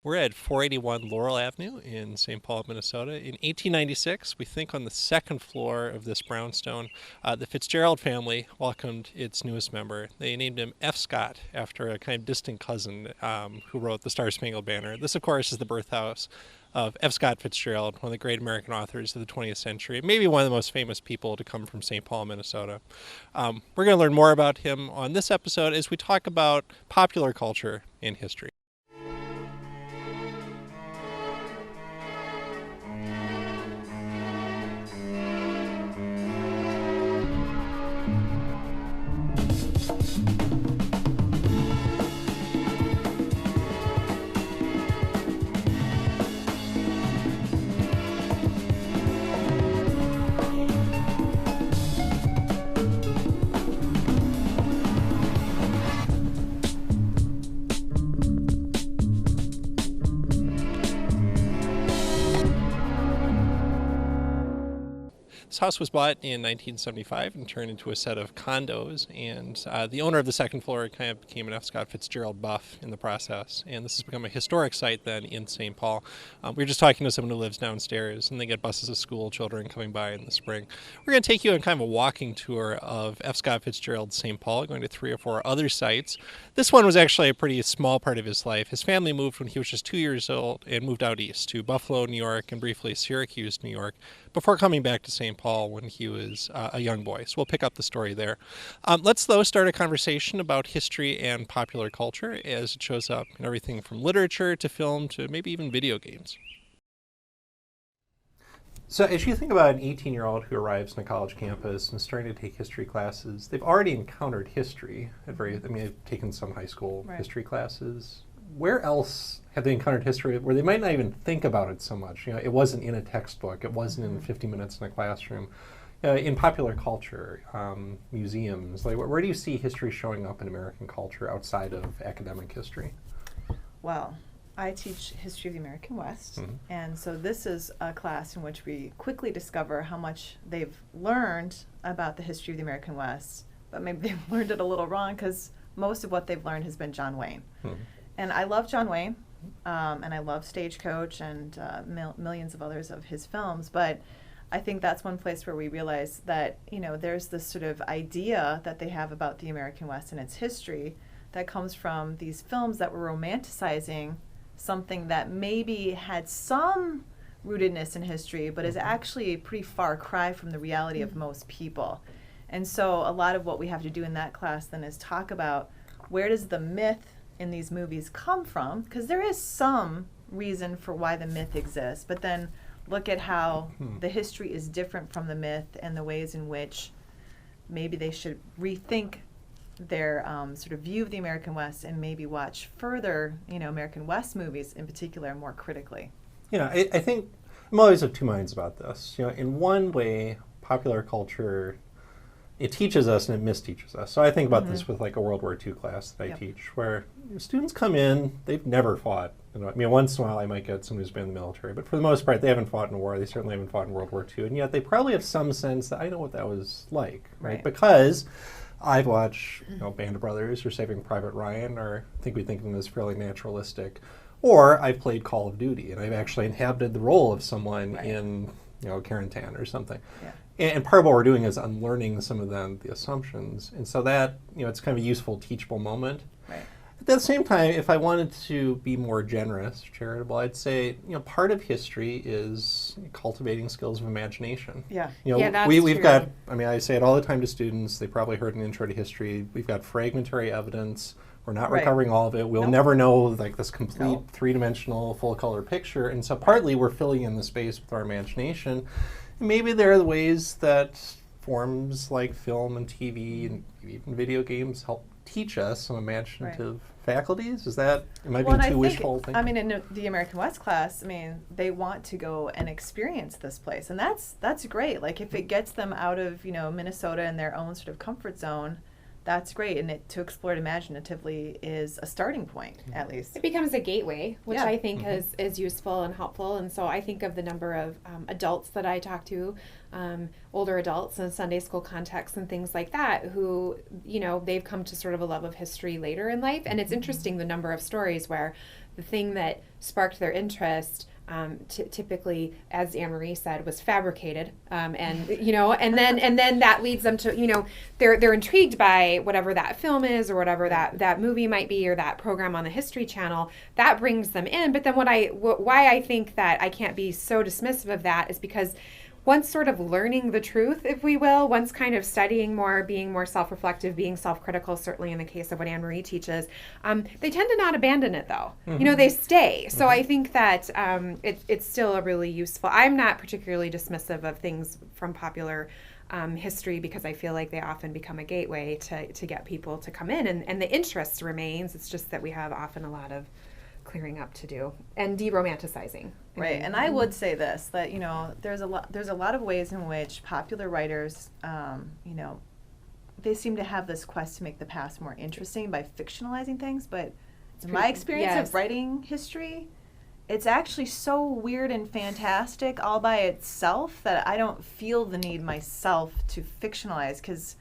We're at 481 Laurel Avenue in St. Paul, Minnesota. In 1896, we think on the second floor of this brownstone, the Fitzgerald family welcomed its newest member. They named him F. Scott after a kind of distant cousin who wrote the Star Spangled Banner. This, of course, is the birthhouse of F. Scott Fitzgerald, one of the great American authors of the 20th century, maybe one of the most famous people to come from St. Paul, Minnesota. We're going to learn more about him on this episode as we talk about popular culture and history. This house was bought in 1975 and turned into a set of condos, and the owner of the second floor kind of became an F. Scott Fitzgerald buff in the process, and this has become a historic site then in St. Paul. We were just talking to someone who lives downstairs, and they get buses of school children coming by in the spring. We're going to take you on kind of a walking tour of F. Scott Fitzgerald's St. Paul, going to 3 or 4 other sites. This one was actually a pretty small part of his life. His family moved when he was just 2 years old and moved out east to Buffalo, New York, and briefly Syracuse, New York, before coming back to St. Paul when he was a young boy. So we'll pick up the story there. Let's, though, start a conversation about history and popular culture as it shows up in everything from literature to film to maybe even video games. So as you think about an 18-year-old who arrives on a college campus and is starting to take history classes, they've already encountered history they've taken some high school history classes. Where else have they encountered history where they might not even think about it so much? You know, it wasn't in a textbook, it wasn't in 50 minutes in a classroom. In popular culture, museums, like where do you see history showing up in American culture outside of academic history? Well, I teach history of the American West, and so this is a class in which we quickly discover how much they've learned about the history of the American West, but maybe they've learned it a little wrong because most of what they've learned has been John Wayne. And I love John Wayne, and I love Stagecoach and millions of others of his films, but I think that's one place where we realize that, you know, there's this sort of idea that they have about the American West and its history that comes from these films that were romanticizing something that maybe had some rootedness in history, but is actually a pretty far cry from the reality of most people. And so a lot of what we have to do in that class then is talk about where does the myth in these movies come from, because there is some reason for why the myth exists, but then look at how the history is different from the myth and the ways in which maybe they should rethink their sort of view of the American West and maybe watch further, American West movies in particular more critically. I think I'm always of two minds about this. In one way, popular culture, it teaches us and it misteaches us. So I think about this with like a World War II class that I teach, where students come in, they've never fought. Once in a while I might get someone who's been in the military, but for the most part they haven't fought in a war. They certainly haven't fought in World War II, and yet they probably have some sense that I know what that was like, right? Because I've watched Band of Brothers or Saving Private Ryan, or I think we think of them as fairly naturalistic, or I've played Call of Duty and I've actually inhabited the role of someone in Karen Tan or something. Yeah. And part of what we're doing is unlearning some of the assumptions. And so that, it's kind of a useful, teachable moment. Right. At the same time, if I wanted to be more generous, charitable, I'd say, part of history is cultivating skills of imagination. Yeah. We've true. Got, I say it all the time to students, they probably heard an intro to history, we've got fragmentary evidence. We're not recovering all of it. We'll never know like this complete three-dimensional, full-color picture. And so partly we're filling in the space with our imagination. Maybe there are the ways that forms like film and TV and even video games help teach us some imaginative faculties. Is that, am I being too wishful thinking? In the American West class, they want to go and experience this place. And that's great. Like if it gets them out of, Minnesota and their own sort of comfort zone, that's great, and to explore it imaginatively is a starting point, at least. It becomes a gateway, which I think is useful and helpful. And so I think of the number of adults that I talk to, older adults in Sunday school contexts and things like that, who, they've come to sort of a love of history later in life. And it's interesting the number of stories where the thing that sparked their interest typically, as Anne Marie said, was fabricated, and then that leads them to, they're intrigued by whatever that film is or whatever that movie might be or that program on the History Channel. That brings them in. But then why I think that I can't be so dismissive of that is because once sort of learning the truth, if we will, once kind of studying more, being more self-reflective, being self-critical, certainly in the case of what Anne Marie teaches, they tend to not abandon it, though. Mm-hmm. They stay. So I think that it's still a really useful. I'm not particularly dismissive of things from popular history because I feel like they often become a gateway to get people to come in, and the interest remains. It's just that we have often a lot of clearing up to do and de-romanticizing. Right, and I would say this, that there's a lot of ways in which popular writers, they seem to have this quest to make the past more interesting by fictionalizing things. But in my experience of writing history, it's actually so weird and fantastic all by itself that I don't feel the need myself to fictionalize, because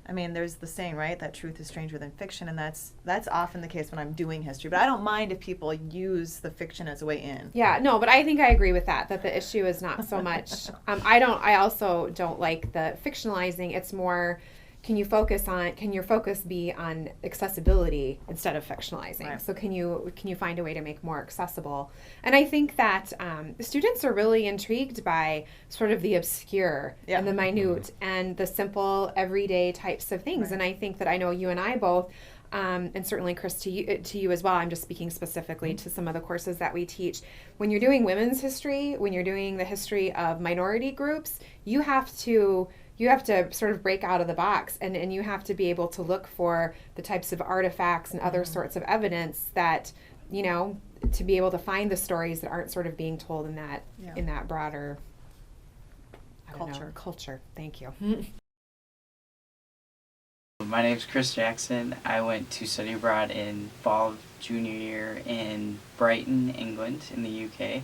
there's the saying, right, that truth is stranger than fiction, and that's often the case when I'm doing history. But I don't mind if people use the fiction as a way in. Yeah, no, but I think I agree with that the issue is not so much. I also don't like the fictionalizing. It's more, can your focus be on accessibility instead of fictionalizing? Right. So can you find a way to make more accessible? And I think that the students are really intrigued by sort of the obscure and the minute and the simple everyday types of things. Right. And I think that I know you and I both, and certainly Chris to you as well. I'm just speaking specifically to some of the courses that we teach. When you're doing women's history, when you're doing the history of minority groups, you have to sort of break out of the box, and you have to be able to look for the types of artifacts and other sorts of evidence that, to be able to find the stories that aren't sort of being told in that broader culture. Thank you. My name's Chris Jackson. I went to study abroad in fall of junior year in Brighton, England, in the UK,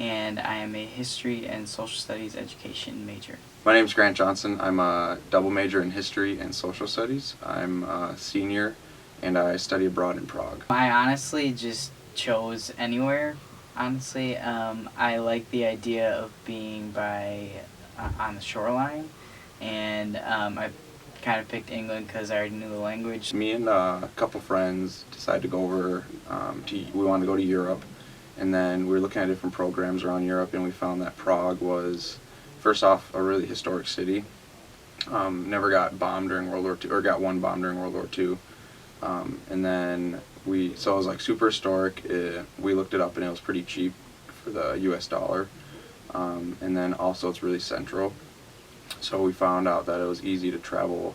and I am a history and social studies education major. My name's Grant Johnson. I'm a double major in history and social studies. I'm a senior and I study abroad in Prague. I honestly just chose anywhere. Honestly, I like the idea of being on the shoreline, and I kind of picked England because I already knew the language. Me and a couple friends decided to go over we wanted to go to Europe, and then we were looking at different programs around Europe, and we found that Prague was, first off, a really historic city. Never got bombed during World War II, or got one bomb during World War II. And then so it was like super historic. We looked it up and it was pretty cheap for the US dollar. And then also it's really central. So we found out that it was easy to travel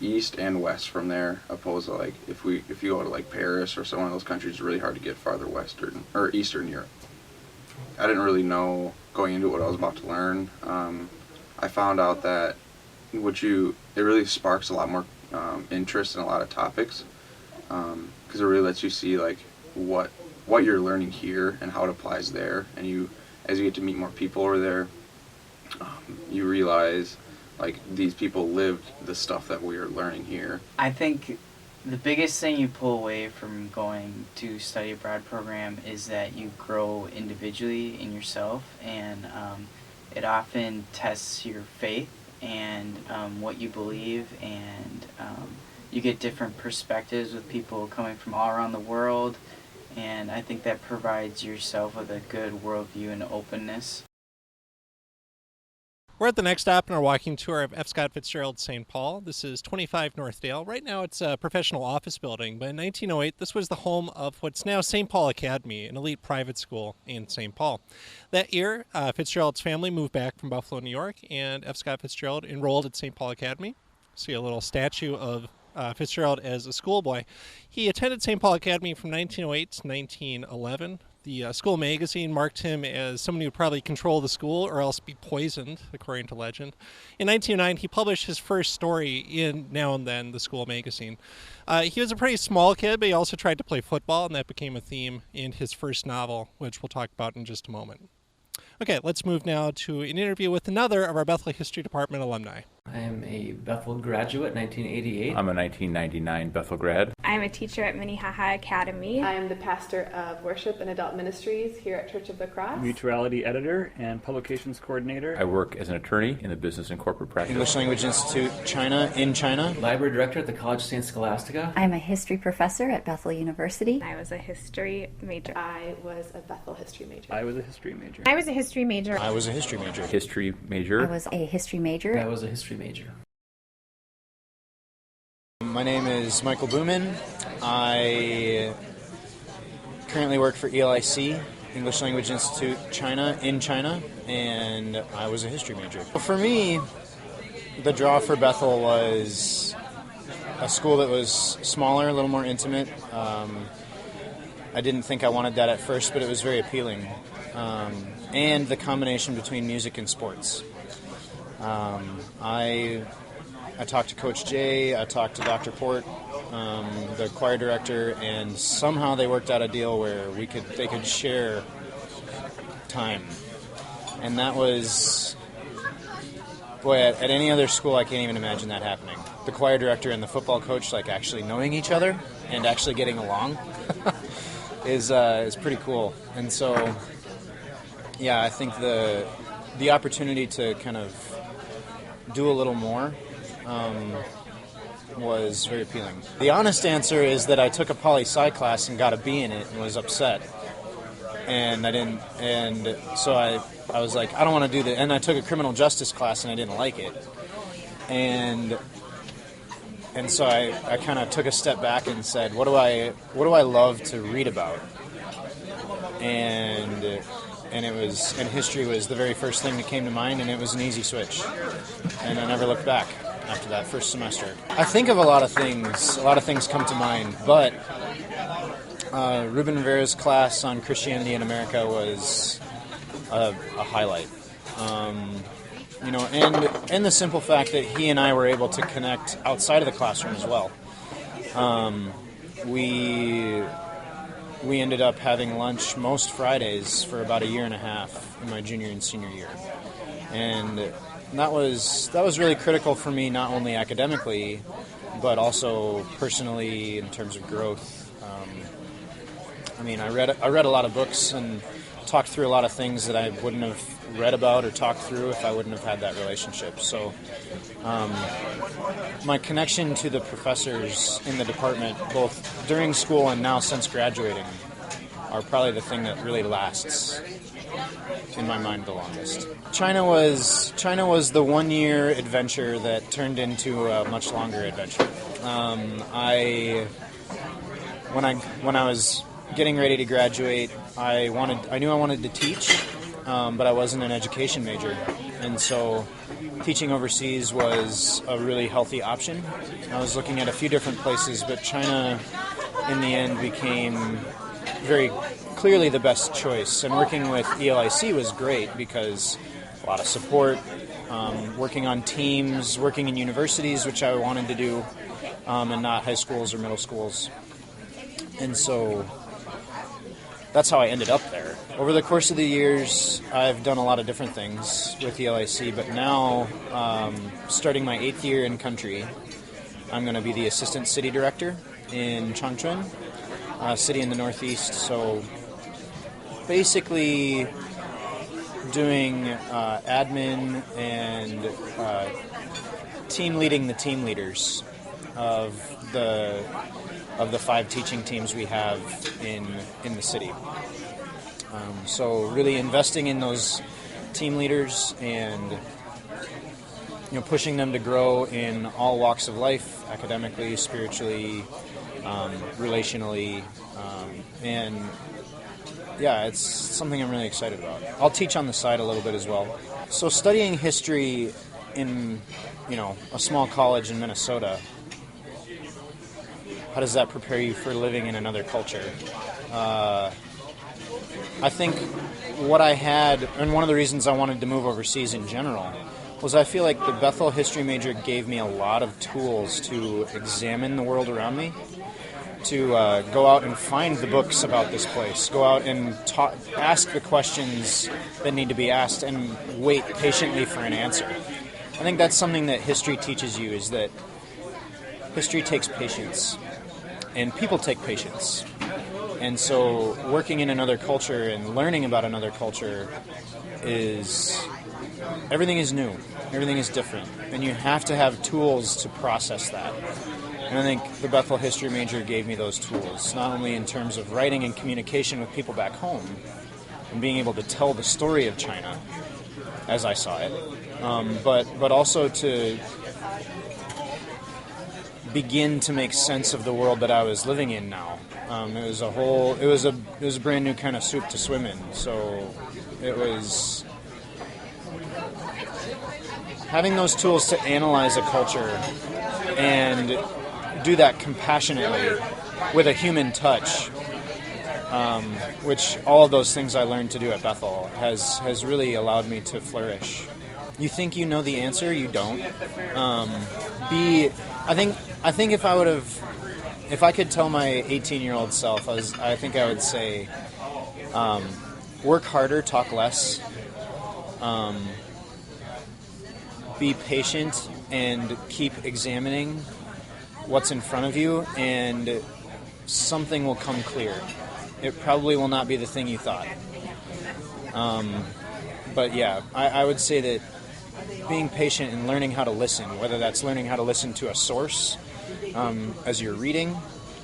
east and west from there, opposed to like if you go to like Paris or some of those countries, it's really hard to get farther western or Eastern Europe. I didn't really know going into what I was about to learn. I found out that it really sparks a lot more interest in a lot of topics, because it really lets you see like what you're learning here and how it applies there, and as you get to meet more people over there, you realize like these people lived the stuff that we are learning here. I think the biggest thing you pull away from going to study abroad program is that you grow individually in yourself, and it often tests your faith and what you believe, and you get different perspectives with people coming from all around the world, and I think that provides yourself with a good worldview and openness. We're at the next stop in our walking tour of F. Scott Fitzgerald St. Paul. This is 25 Northdale. Right now it's a professional office building, but in 1908 this was the home of what's now St. Paul Academy, an elite private school in St. Paul. That year, Fitzgerald's family moved back from Buffalo, New York, and F. Scott Fitzgerald enrolled at St. Paul Academy. See a little statue of Fitzgerald as a schoolboy. He attended St. Paul Academy from 1908 to 1911. The school magazine marked him as someone who would probably control the school or else be poisoned, according to legend. In 1909, he published his first story in Now and Then, the school magazine. He was a pretty small kid, but he also tried to play football, and that became a theme in his first novel, which we'll talk about in just a moment. Okay, let's move now to an interview with another of our Bethel History Department alumni. I am a Bethel graduate, 1988. I'm a 1999 Bethel grad. I'm a teacher at Minnehaha Academy. I am the pastor of worship and adult ministries here at Church of the Cross. Mutuality editor and publications coordinator. I work as an attorney in the business and corporate practice. English Language Institute, China, in China. Library director at the College of St. Scholastica. I'm a history professor at Bethel University. I was a history major. I was a Bethel history major. I was a history major. I was a history major. I was a history major. History major. I was a history major. I was a history major. My name is Michael Bumann. I currently work for ELIC, English Language Institute, China, in China, and I was a history major. For me, the draw for Bethel was a school that was smaller, a little more intimate. I didn't think I wanted that at first, but it was very appealing. And the combination between music and sports. I talked to Coach Jay, I talked to Dr. Port, the choir director, and somehow they worked out a deal where they could share time. And that was, boy, at any other school I can't even imagine that happening. The choir director and the football coach like actually knowing each other and actually getting along is pretty cool. And so, yeah, I think the opportunity to kind of do a little more was very appealing. The honest answer is that I took a poli-sci class and got a B in it and was upset. And I didn't, and so I was like, I don't want to do that. And I took a criminal justice class and I didn't like it. And so I kind of took a step back and said, what do I love to read about? And history was the very first thing that came to mind, and it was an easy switch. And I never looked back after that first semester. I think of a lot of things come to mind, but Ruben Rivera's class on Christianity in America was a highlight. And the simple fact that he and I were able to connect outside of the classroom as well. We ended up having lunch most Fridays for about a year and a half in my junior and senior year. And that was really critical for me, not only academically, but also personally in terms of growth. I read a lot of books and talked through a lot of things that I wouldn't have read about or talked through if I wouldn't have had that relationship. So my connection to the professors in the department, both during school and now since graduating, are probably the thing that really lasts in my mind the longest. China was the 1-year adventure that turned into a much longer adventure. When I was getting ready to graduate, I knew I wanted to teach, but I wasn't an education major, and so teaching overseas was a really healthy option. I was looking at a few different places, but China in the end became very clearly the best choice, and working with ELIC was great because a lot of support, working on teams, working in universities, which I wanted to do, and not high schools or middle schools. And so that's how I ended up there. Over the course of the years, I've done a lot of different things with ELIC, but now, starting my 8th year in country, I'm going to be the assistant city director in Changchun, a city in the northeast. So basically doing admin and team leading the team leaders of the 5 teaching teams we have in the city. So really investing in those team leaders and pushing them to grow in all walks of life, academically, spiritually, relationally, and yeah, it's something I'm really excited about. I'll teach on the side a little bit as well. So studying history in a small college in Minnesota, how does that prepare you for living in another culture? I think what I had, and one of the reasons I wanted to move overseas in general, was I feel like the Bethel history major gave me a lot of tools to examine the world around me, to go out and find the books about this place, go out and ask the questions that need to be asked, and wait patiently for an answer. I think that's something that history teaches you, is that history takes patience, and people take patience. And so working in another culture and learning about another culture everything is new, everything is different, and you have to have tools to process that. And I think the Bethel History major gave me those tools, not only in terms of writing and communication with people back home, and being able to tell the story of China as I saw it, but also to begin to make sense of the world that I was living in now. It was a brand new kind of soup to swim in. So it was having those tools to analyze a culture and do that compassionately with a human touch, which all of those things I learned to do at Bethel has really allowed me to flourish. You think you know the answer, you don't. I think if I could tell my 18-year-old self, I think I would say, work harder, talk less, be patient, and keep examining what's in front of you, and something will come clear. It probably will not be the thing you thought. But yeah, I would say that being patient and learning how to listen, whether that's learning how to listen to a source as you're reading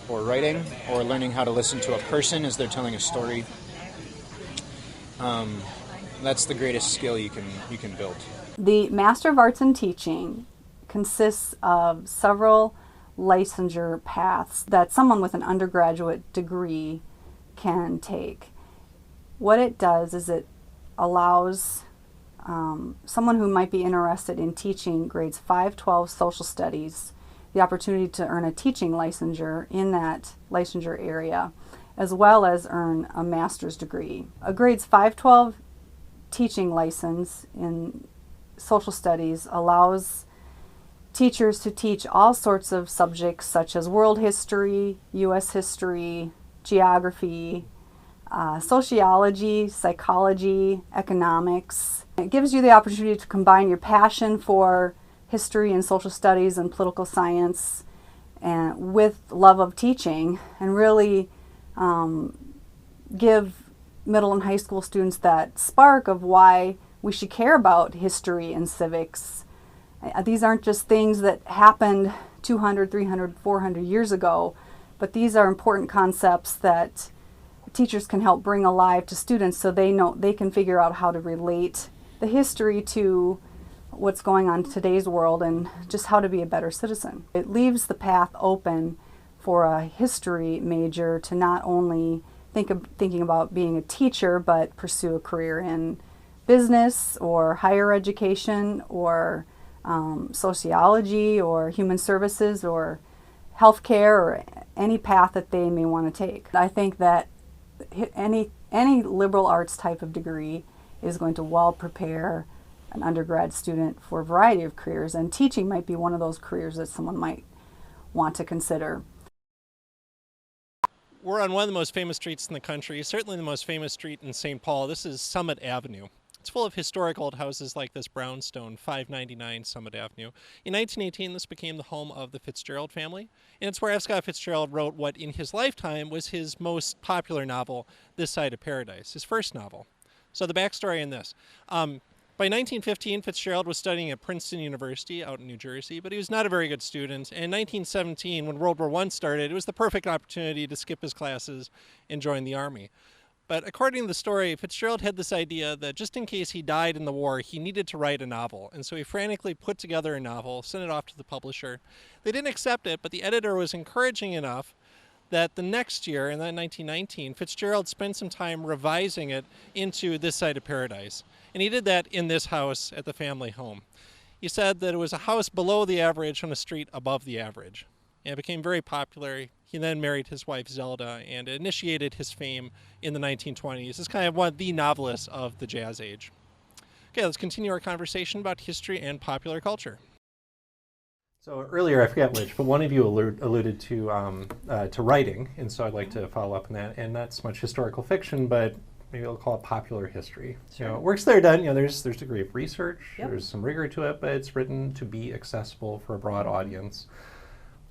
or writing, or learning how to listen to a person as they're telling a story, that's the greatest skill you can build. The Master of Arts in Teaching consists of several licensure paths that someone with an undergraduate degree can take. What it does is it allows someone who might be interested in teaching grades 5-12 social studies the opportunity to earn a teaching licensure in that licensure area, as well as earn a master's degree. A grades 5-12 teaching license in social studies allows teachers to teach all sorts of subjects such as world history, U.S. history, geography, sociology, psychology, economics. It gives you the opportunity to combine your passion for history and social studies and political science and with love of teaching, and really give middle and high school students that spark of why we should care about history and civics. These aren't just things that happened 200, 300, 400 years ago, but these are important concepts that teachers can help bring alive to students so they know they can figure out how to relate the history to what's going on in today's world and just how to be a better citizen. It leaves the path open for a history major to not only thinking about being a teacher, but pursue a career in business or higher education or sociology or human services or healthcare or any path that they may want to take. I think that any liberal arts type of degree is going to well prepare an undergrad student for a variety of careers, and teaching might be one of those careers that someone might want to consider. We're on one of the most famous streets in the country, certainly the most famous street in St. Paul. This is Summit Avenue. It's full of historic old houses like this brownstone, 599 Summit Avenue. In 1918, this became the home of the Fitzgerald family, and it's where F. Scott Fitzgerald wrote what in his lifetime was his most popular novel, This Side of Paradise, his first novel. So the backstory in this. By 1915, Fitzgerald was studying at Princeton University out in New Jersey, but he was not a very good student. And in 1917, when World War I started, it was the perfect opportunity to skip his classes and join the Army. But according to the story, Fitzgerald had this idea that just in case he died in the war, he needed to write a novel. And so he frantically put together a novel, sent it off to the publisher. They didn't accept it, but the editor was encouraging enough that the next year, in that 1919, Fitzgerald spent some time revising it into This Side of Paradise. And he did that in this house at the family home. He said that it was a house below the average on a street above the average. And it became very popular. He then married his wife Zelda and initiated his fame in the 1920s. He's kind of one of the novelists of the Jazz Age. Okay, let's continue our conversation about history and popular culture. So earlier, I forget which, but one of you alluded to writing, and so I'd like to follow up on that. And not so much historical fiction, but maybe I'll call it popular history. Sure. You know, works that are done, you know, there's degree of research, Yep. there's some rigor to it, but it's written to be accessible for a broad audience.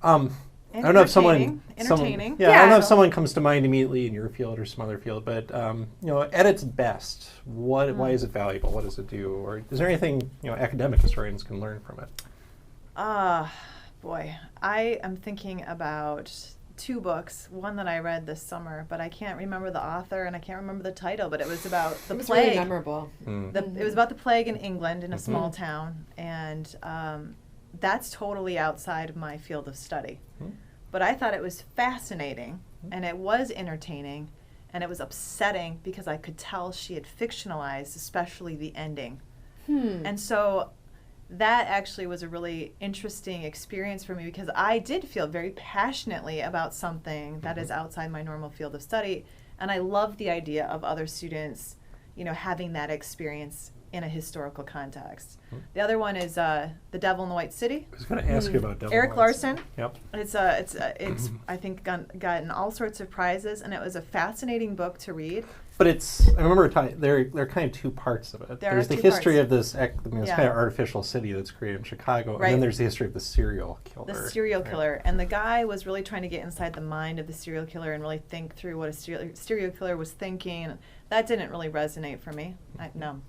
I don't know if entertaining. I don't know if someone comes to mind immediately in your field or some other field, but you know, at its best, why is it valuable? What does it do? Or is there anything, you know, academic historians can learn from it? Boy, I am thinking about 2 books. One that I read this summer, but I can't remember the author and I can't remember the title. But it was about the was plague. really memorable. It was about the plague in England in a small town, and that's totally outside of my field of study. But I thought it was fascinating, and it was entertaining, and it was upsetting because I could tell she had fictionalized, especially the ending. And so that actually was a really interesting experience for me because I did feel very passionately about something that is outside my normal field of study, and I love the idea of other students, you know, having that experience in a historical context. The other one is The Devil in the White City. I was going to ask you about Devil in Eric the White Larson. City. Yep. It's I think gotten all sorts of prizes, and it was a fascinating book to read. But I remember there are kind of 2 parts of it. There's the history of this kind of artificial city that's created in Chicago, and then there's the history of the serial killer. The serial killer. And the guy was really trying to get inside the mind of the serial killer and really think through what a serial killer was thinking. That didn't really resonate for me. No.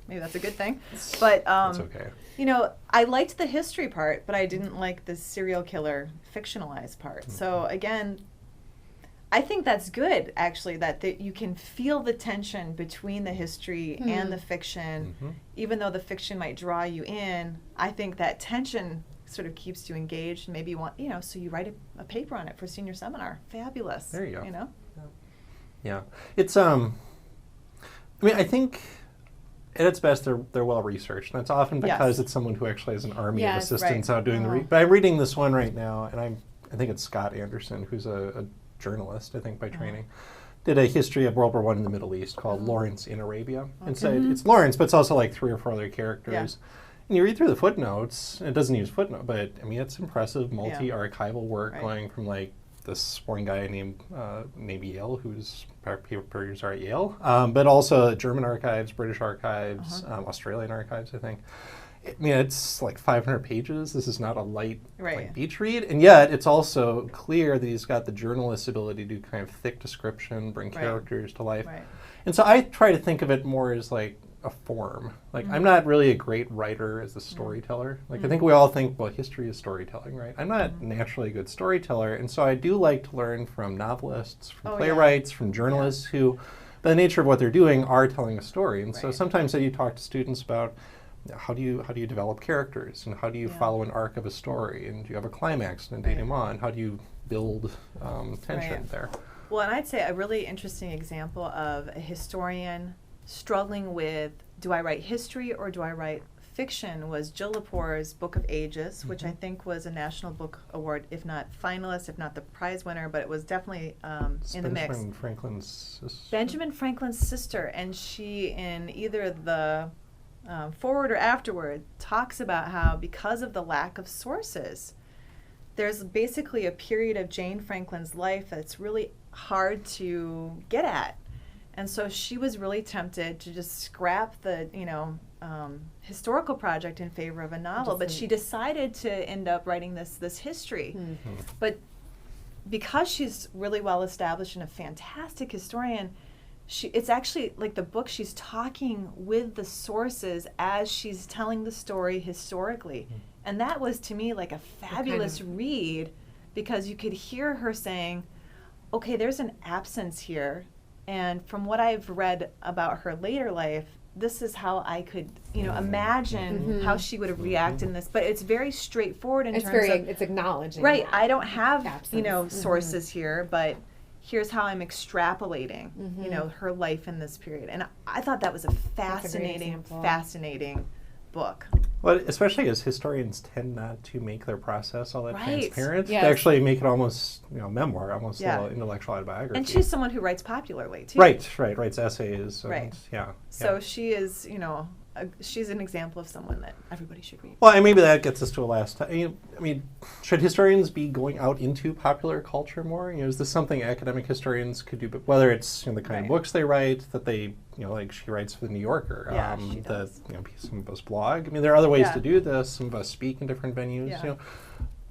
Maybe that's a good thing, but that's okay. You know, I liked the history part, but I didn't like the serial killer fictionalized part. So again, I think that's good actually that you can feel the tension between the history and the fiction, even though the fiction might draw you in. I think that tension sort of keeps you engaged, and maybe you want, you know, so you write a paper on it for senior seminar. Fabulous. There you go. You know. Yeah, it's I mean, I think. At its best, they're well researched. And that's often because it's someone who actually has an army of assistants out doing the But I'm reading this one right now, and I think it's Scott Anderson, who's a journalist, I think, by training. Did a history of World War I in the Middle East called Lawrence in Arabia. And so it's Lawrence, but it's also like 3 or 4 other characters. Yeah. And you read through the footnotes, and it doesn't use footnote, but I mean, it's impressive multi-archival work going from like this one guy named Yale, who's paper producer at Yale, but also German archives, British archives, Australian archives, I think. I mean, it's like 500 pages. This is not a light like, beach read, and yet it's also clear that he's got the journalist's ability to do kind of thick description, bring characters to life. And so I try to think of it more as like a form. Like I'm not really a great writer as a storyteller. Like I think we all think, well, history is storytelling, right? I'm not naturally a good storyteller, and so I do like to learn from novelists, from playwrights, from journalists who, by the nature of what they're doing, are telling a story. And so sometimes you talk to students about how do you develop characters, and how do you follow an arc of a story, and do you have a climax and a denouement? How do you build tension there? Well, and I'd say a really interesting example of a historian struggling with, do I write history or do I write fiction, was Jill Lepore's Book of Ages, which I think was a National Book Award, if not finalist, if not the prize winner, but it was definitely in the mix. Benjamin Franklin's sister. Benjamin Franklin's sister, and she, in either the forward or afterward, talks about how because of the lack of sources, there's basically a period of Jane Franklin's life that's really hard to get at. And so she was really tempted to just scrap the, historical project in favor of a novel. But she decided to end up writing this history. But because she's really well established and a fantastic historian, it's actually like the book, she's talking with the sources as she's telling the story historically. And that was, to me, like a fabulous read, because you could hear her saying, okay, there's an absence here. And from what I've read about her later life, this is how I could, imagine how she would have reacted in this. But it's very straightforward in terms of... It's acknowledging. Right. I don't have, sources here, but here's how I'm extrapolating, her life in this period. And I thought that was a fascinating book. Well, especially as historians tend not to make their process all that transparent. Yes. They actually make it almost, memoir, almost a little intellectual autobiography. And she's someone who writes popularly, too. Right, writes essays. And, So she is, she's an example of someone that everybody should read. Well, and maybe that gets us to a last time. I mean, should historians be going out into popular culture more? Is this something academic historians could do? But whether it's the kind of books they write, that they, like she writes for the New Yorker, she does. Some of us blog. I mean, there are other ways to do this. Some of us speak in different venues. Yeah.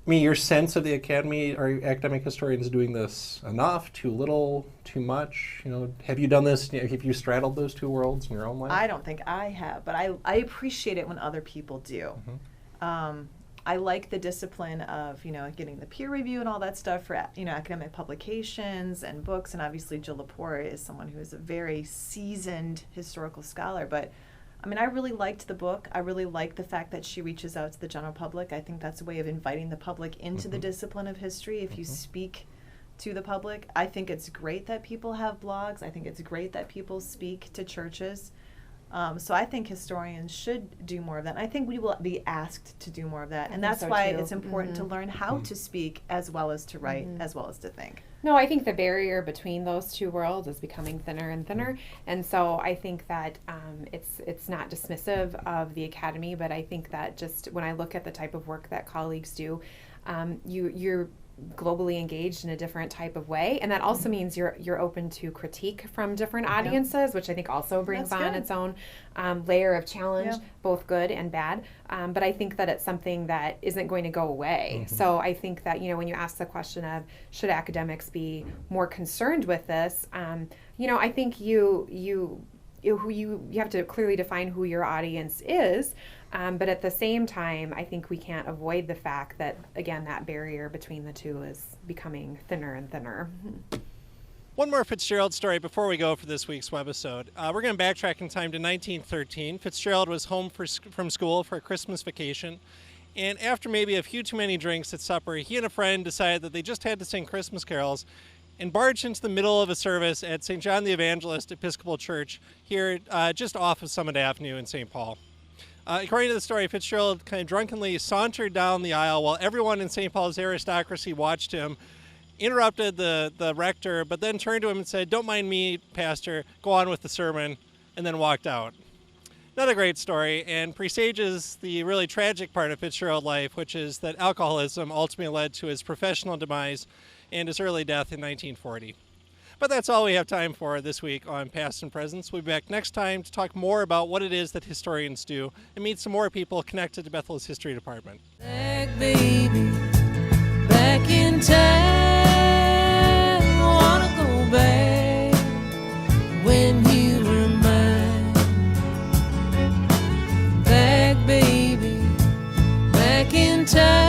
I mean, your sense of the academy, are academic historians doing this enough, too little, too much? Have you done this? Have you straddled those two worlds in your own life? I don't think I have, but I appreciate it when other people do. I like the discipline of, getting the peer review and all that stuff for, academic publications and books. And obviously Jill Lepore is someone who is a very seasoned historical scholar. But I mean, I really liked the book. I really liked the fact that she reaches out to the general public. I think that's a way of inviting the public into the discipline of history. If you speak to the public, I think it's great that people have blogs. I think it's great that people speak to churches. So I think historians should do more of that. And I think we will be asked to do more of that. And that's why it's important to learn how to speak as well as to write, as well as to think. No, I think the barrier between those two worlds is becoming thinner and thinner. And so I think that it's not dismissive of the academy, but I think that just when I look at the type of work that colleagues do, you're globally engaged in a different type of way, and that also means you're open to critique from different audiences, which I think also brings on its own layer of challenge, both good and bad. But I think that it's something that isn't going to go away. So I think that when you ask the question of should academics be more concerned with this, I think you have to clearly define who your audience is. But at the same time, I think we can't avoid the fact that, again, that barrier between the two is becoming thinner and thinner. One more Fitzgerald story before we go for this week's webisode. We're going to backtrack in time to 1913. Fitzgerald was home from school for a Christmas vacation. And after maybe a few too many drinks at supper, he and a friend decided that they just had to sing Christmas carols and barged into the middle of a service at St. John the Evangelist Episcopal Church here just off of Summit Avenue in St. Paul. According to the story, Fitzgerald kind of drunkenly sauntered down the aisle while everyone in St. Paul's aristocracy watched him, interrupted the rector, but then turned to him and said, "Don't mind me, Pastor, go on with the sermon," and then walked out. Not a great story, and presages the really tragic part of Fitzgerald's life, which is that alcoholism ultimately led to his professional demise and his early death in 1940. But that's all we have time for this week on Past and Presents. We'll be back next time to talk more about what it is that historians do and meet some more people connected to Bethel's history department. Back, baby, back in time. Wanna go back when you were mine. Back, baby, back in time.